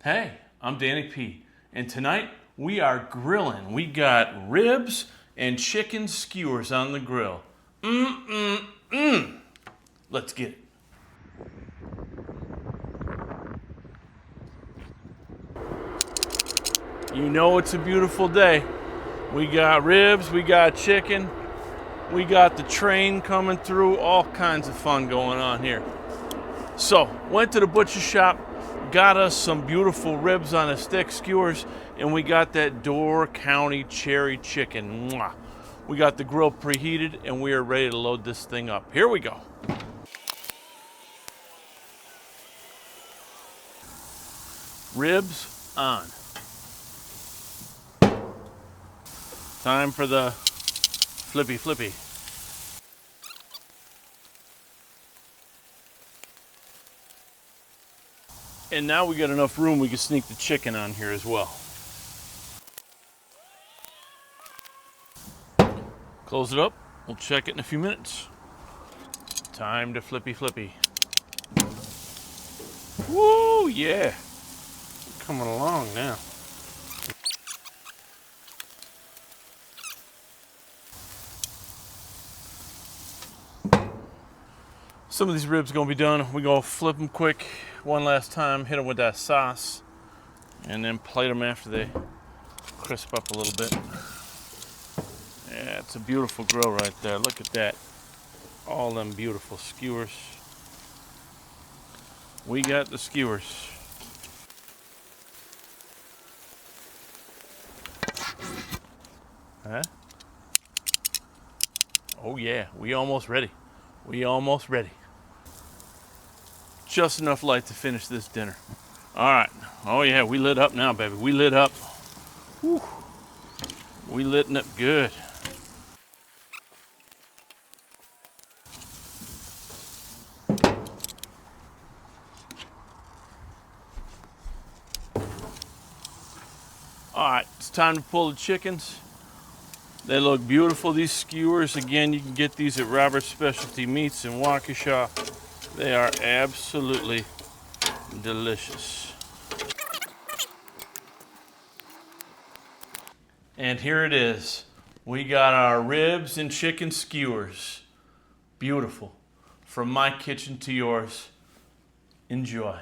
Hey, I'm Danny P, and tonight we are grilling. We got ribs and chicken skewers on the grill. Let's get it. You know it's a beautiful day. We got ribs, we got chicken, we got the train coming through, all kinds of fun going on here. So, went to the butcher shop, got us some beautiful ribs on a stick, skewers, and we got that Door County cherry chicken. Mwah. We got the grill preheated and we are ready to load this thing up. Here we go. Ribs on. Time for the flippy. And now we got enough room we can sneak the chicken on here as well. Close it up. We'll check it in a few minutes. Time to flippy. Woo, yeah. Coming along now. Some of these ribs are gonna be done. We're gonna flip them quick one last time, hit them with that sauce, and then plate them after they crisp up a little bit. Yeah, it's a beautiful grill right there. Look at that. All them beautiful skewers. We got the skewers. Huh? Oh yeah, we almost ready. Just enough light to finish this dinner. All right. Oh yeah, we lit up now, baby. We lit up. Whew. We litting up good. All right, it's time to pull the chickens. They look beautiful, these skewers. Again, you can get these at Robert's Specialty Meats in Waukesha. They are absolutely delicious. And here it is. We got our ribs and chicken skewers. Beautiful. From my kitchen to yours. Enjoy.